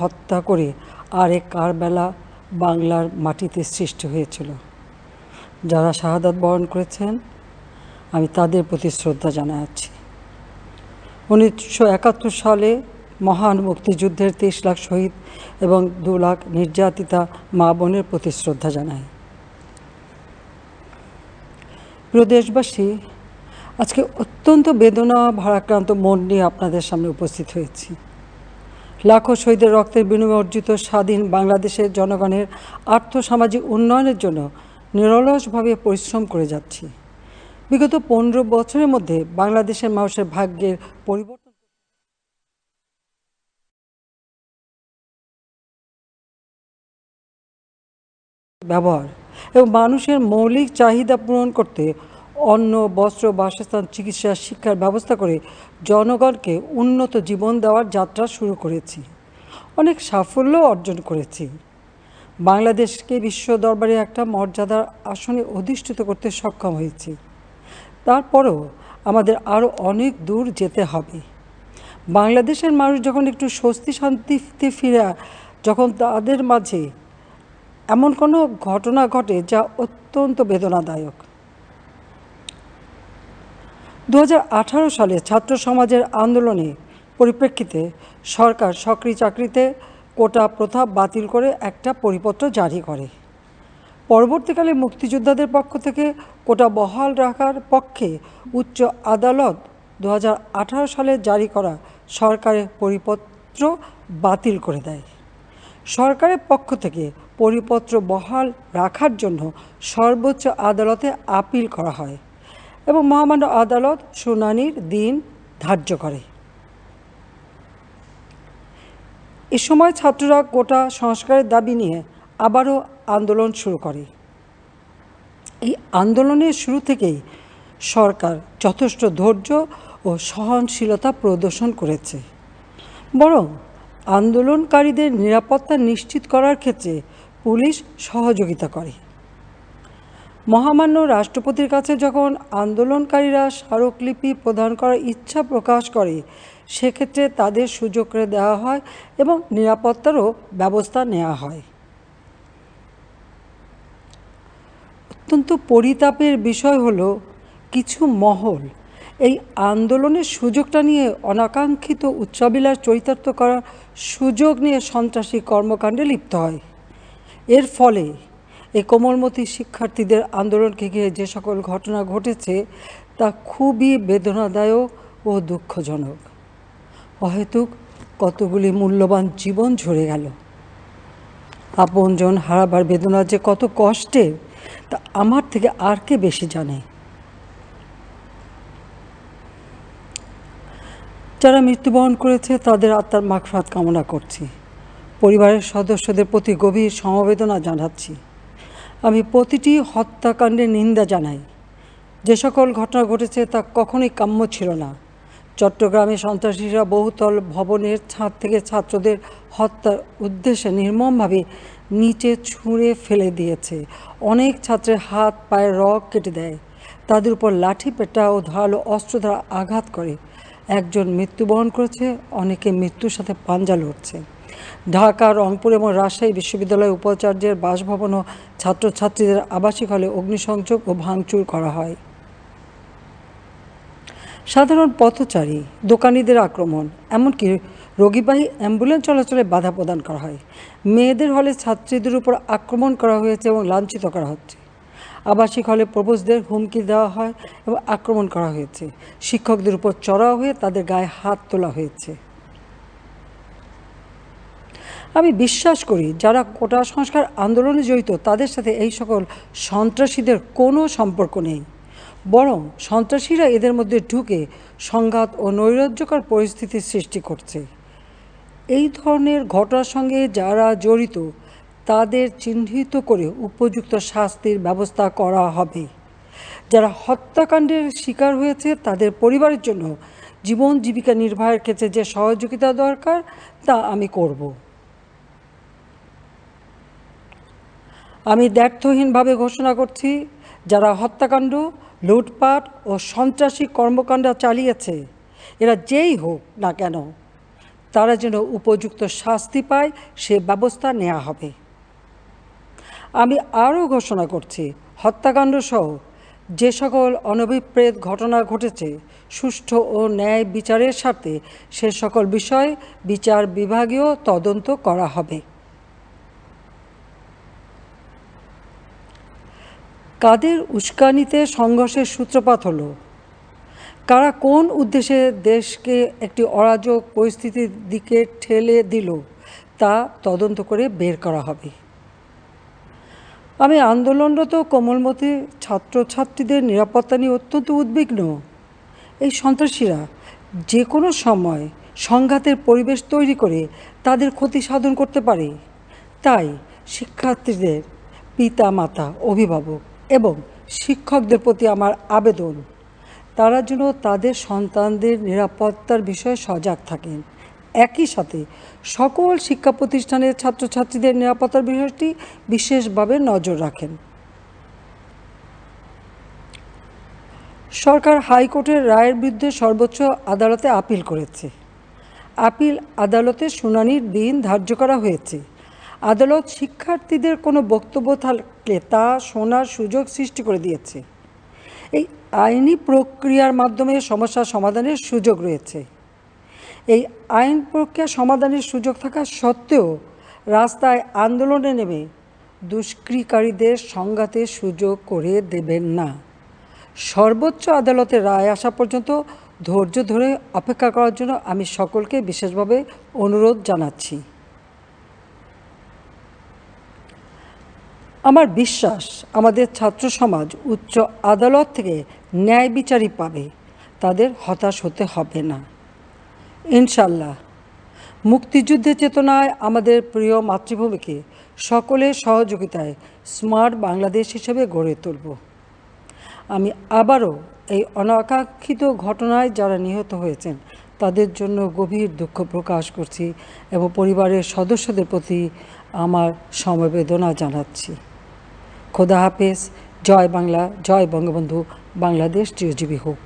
হত্যা করে আরেক কারবালা বাংলার মাটিতে সৃষ্টি হয়েছিল। যারা শাহাদাত বরণ করেছেন আমি তাদের প্রতি শ্রদ্ধা জানাচ্ছি। 1971 সালে মহান মুক্তিযুদ্ধের 23 লাখ শহীদ এবং 2 লাখ নির্যাতিতা মা বোনের প্রতি শ্রদ্ধা জানাই। প্রিয় দেশবাসী, আজকে অত্যন্ত বেদনা ভারাক্রান্ত মন নিয়ে আপনাদের সামনে উপস্থিত হয়েছি। লাখো শহীদের রক্তের বিনিময়ে অর্জিত স্বাধীন বাংলাদেশের জনগণের আর্থসামাজিক উন্নয়নের জন্য নিরলসভাবে পরিশ্রম করে যাচ্ছি। বিগত 15 বছরের মধ্যে বাংলাদেশের মানুষের ভাগ্যের পরিবর্তন ব্যবহার এবং মানুষের মৌলিক চাহিদা পূরণ করতে অন্ন, বস্ত্র, বাসস্থান, চিকিৎসা, শিক্ষার ব্যবস্থা করে জনগণকে উন্নত জীবন দেওয়ার যাত্রা শুরু করেছি। অনেক সাফল্য অর্জন করেছি। বাংলাদেশকে বিশ্ব দরবারে একটা মর্যাদার আসনে অধিষ্ঠিত করতে সক্ষম হয়েছি। তারপরও আমাদের আরও অনেক দূর যেতে হবে। বাংলাদেশের মানুষ যখন একটু স্বস্তি শান্তিতে ফিরে, যখন তাদের মাঝে এমন কোনো ঘটনা ঘটে যা অত্যন্ত বেদনাদায়ক। 2018 সালে ছাত্র সমাজের আন্দোলনে পরিপ্রেক্ষিতে সরকার সরকারি চাকরিতে কোটা প্রথা বাতিল করে একটা পরিপত্র জারি করে। পরবর্তীকালে মুক্তিযোদ্ধাদের পক্ষ থেকে কোটা বহাল রাখার পক্ষে উচ্চ আদালত 2018 সালে জারি করা সরকারের পরিপত্র বাতিল করে দেয়। সরকারের পক্ষ থেকে পরিপত্র বহাল রাখার জন্য সর্বোচ্চ আদালতে আপিল করা হয় এবং মহামান্য আদালত শুনানির দিন ধার্য করে। এ সময় ছাত্ররা কোটা সংস্কারের দাবি নিয়ে আবারও আন্দোলন শুরু করে। এই আন্দোলনের শুরু থেকেই সরকার যথেষ্ট ধৈর্য ও সহনশীলতা প্রদর্শন করেছে, বরং আন্দোলনকারীদের নিরাপত্তা নিশ্চিত করার ক্ষেত্রে পুলিশ সহযোগিতা করে। মহামান্য রাষ্ট্রপতির কাছে যখন আন্দোলনকারীরা স্মারকলিপি প্রদান করার ইচ্ছা প্রকাশ করে, সেক্ষেত্রে তাদের সুযোগ করে দেওয়া হয় এবং নিরাপত্তারও ব্যবস্থা নেওয়া হয়। অত্যন্ত পরিতাপের বিষয় হলো কিছু মহল এই আন্দোলনের সুযোগটা নিয়ে অনাকাঙ্ক্ষিত উচ্চাবিলাস চরিতার্থ করার সুযোগ নিয়ে সন্ত্রাসী কর্মকাণ্ডে লিপ্ত হয়। এর ফলে এই কোমলমতি শিক্ষার্থীদের আন্দোলনকে ঘিরে যে সকল ঘটনা ঘটেছে তা খুবই বেদনাদায়ক ও দুঃখজনক। অহেতুক কতগুলি মূল্যবান জীবন ঝরে গেল। আপনজন হারাবার বেদনা যে কত কষ্টের তা আমার থেকে আর কে বেশি জানে। যারা মৃত্যুবরণ করেছে তাদের আত্মার মাগফিরাত কামনা করছি। পরিবারের সদস্যদের প্রতি গভীর সমবেদনা জানাচ্ছি। আমি প্রতিটি হত্যাকাণ্ডের নিন্দা জানাই। যে সকল ঘটনা ঘটেছে তা কখনোই কাম্য ছিল না। চট্টগ্রামে সন্ত্রাসীরা বহুতল ভবনের ছাদ থেকে ছাত্রদের হত্যার উদ্দেশ্যে নির্মমভাবে নিচে ছুঁড়ে ফেলে দিয়েছে। অনেক ছাত্রের হাত পায়ের রগ কেটে দেয়, তাদের উপর লাঠি পেটা ও ধারালো অস্ত্র দ্বারা আঘাত করে। একজন মৃত্যুবরণ করেছে, অনেকে মৃত্যুর সাথে পাঞ্জা লড়ছে। ঢাকা, রংপুর এবং রাজশাহী বিশ্ববিদ্যালয়ের উপাচার্যের বাসভবন ও ছাত্রছাত্রীদের আবাসিক হলে অগ্নিসংযোগ ও ভাঙচুর করা হয়। সাধারণ পথচারী, দোকানিদের আক্রমণ, এমনকি রোগীবাহী অ্যাম্বুলেন্স চলাচলে বাধা প্রদান করা হয়। মেয়েদের হলে ছাত্রীদের উপর আক্রমণ করা হয়েছে এবং লাঞ্ছিত করা হচ্ছে। আবাসিক হলে প্রবোজদের হুমকি দেওয়া হয় এবং আক্রমণ করা হয়েছে। শিক্ষকদের উপর চড়াও হয়ে তাদের গায়ে হাত তোলা হয়েছে। আমি বিশ্বাস করি যারা কোটা সংস্কার আন্দোলনে জড়িত তাদের সাথে এই সকল সন্ত্রাসীদের কোনো সম্পর্ক নেই, বরং সন্ত্রাসীরা এদের মধ্যে ঢুকে সংঘাত ও নৈরাজ্যকর পরিস্থিতির সৃষ্টি করছে। এই ধরনের ঘটনার সঙ্গে যারা জড়িত তাদের চিহ্নিত করে উপযুক্ত শাস্তির ব্যবস্থা করা হবে। যারা হত্যাকাণ্ডের শিকার হয়েছে তাদের পরিবারের জন্য জীবন জীবিকা নির্বাহের ক্ষেত্রে যে সহযোগিতা দরকার তা আমি করব। আমি দ্ব্যর্থহীনভাবে ঘোষণা করছি, যারা হত্যাকাণ্ড, লুটপাট ও সন্ত্রাসী কর্মকাণ্ড চালিয়েছে, এরা যেই হোক না কেন, তারা যেন উপযুক্ত শাস্তি পায় সে ব্যবস্থা নেওয়া হবে। আমি আরও ঘোষণা করছি, হত্যাকাণ্ড সহ যে সকল অনভিপ্রেত ঘটনা ঘটেছে সুষ্ঠু ও ন্যায় বিচারের স্বার্থে সে সকল বিষয় বিচার বিভাগীয় তদন্ত করা হবে। কাদের উস্কানিতে সংঘর্ষের সূত্রপাত হলো, কারা কোন উদ্দেশ্যে দেশকে একটি অরাজক পরিস্থিতির দিকে ঠেলে দিল তা তদন্ত করে বের করা হবে। আমি আন্দোলনরত কোমলমতি ছাত্রছাত্রীদের নিরাপত্তা নিয়ে অত্যন্ত উদ্বিগ্ন। এই সন্ত্রাসীরা যে কোনো সময় সংঘাতের পরিবেশ তৈরি করে তাদের ক্ষতি সাধন করতে পারে। তাই শিক্ষার্থীদের পিতা মাতা, অভিভাবক এবং শিক্ষকদের প্রতি আমার আবেদন, তারা যেন তাদের সন্তানদের নিরাপত্তার বিষয়ে সজাগ থাকেন। একই সাথে সকল শিক্ষা প্রতিষ্ঠানের ছাত্রছাত্রীদের নিরাপত্তার বিষয়টি বিশেষভাবে নজর রাখেন। সরকার হাইকোর্টের রায়ের বিরুদ্ধে সর্বোচ্চ আদালতে আপিল করেছে। আপিল আদালতের শুনানির দিন ধার্য করা হয়েছে। আদালত শিক্ষার্থীদের কোনো বক্তব্য থাকলে তা শোনার সুযোগ সৃষ্টি করে দিয়েছে। এই আইনি প্রক্রিয়ার মাধ্যমে সমস্যা সমাধানের সুযোগ রয়েছে। এই আইন প্রক্রিয়া সমাধানের সুযোগ থাকা সত্ত্বেও রাস্তায় আন্দোলনে নেমে দুষ্কৃতিকারীদের সংঘাতের সুযোগ করে দেবেন না। সর্বোচ্চ আদালতের রায় আসা পর্যন্ত ধৈর্য ধরে অপেক্ষা করার জন্য আমি সকলকে বিশেষভাবে অনুরোধ জানাচ্ছি। আমার বিশ্বাস, আমাদের ছাত্র সমাজ উচ্চ আদালত থেকে ন্যায় বিচারই পাবে, তাদের হতাশ হতে হবে না। ইনশাল্লাহ মুক্তিযুদ্ধের চেতনায় আমাদের প্রিয় মাতৃভূমিকে সকলের সহযোগিতায় স্মার্ট বাংলাদেশ হিসেবে গড়ে তুলব। আমি আবারও এই অনাকাঙ্ক্ষিত ঘটনায় যারা নিহত হয়েছেন তাদের জন্য গভীর দুঃখ প্রকাশ করছি এবং পরিবারের সদস্যদের প্রতি আমার সমবেদনা জানাচ্ছি। খোদা হাফেজ। জয় বাংলা, জয় বঙ্গবন্ধু। বাংলাদেশ চিরজীবী হোক।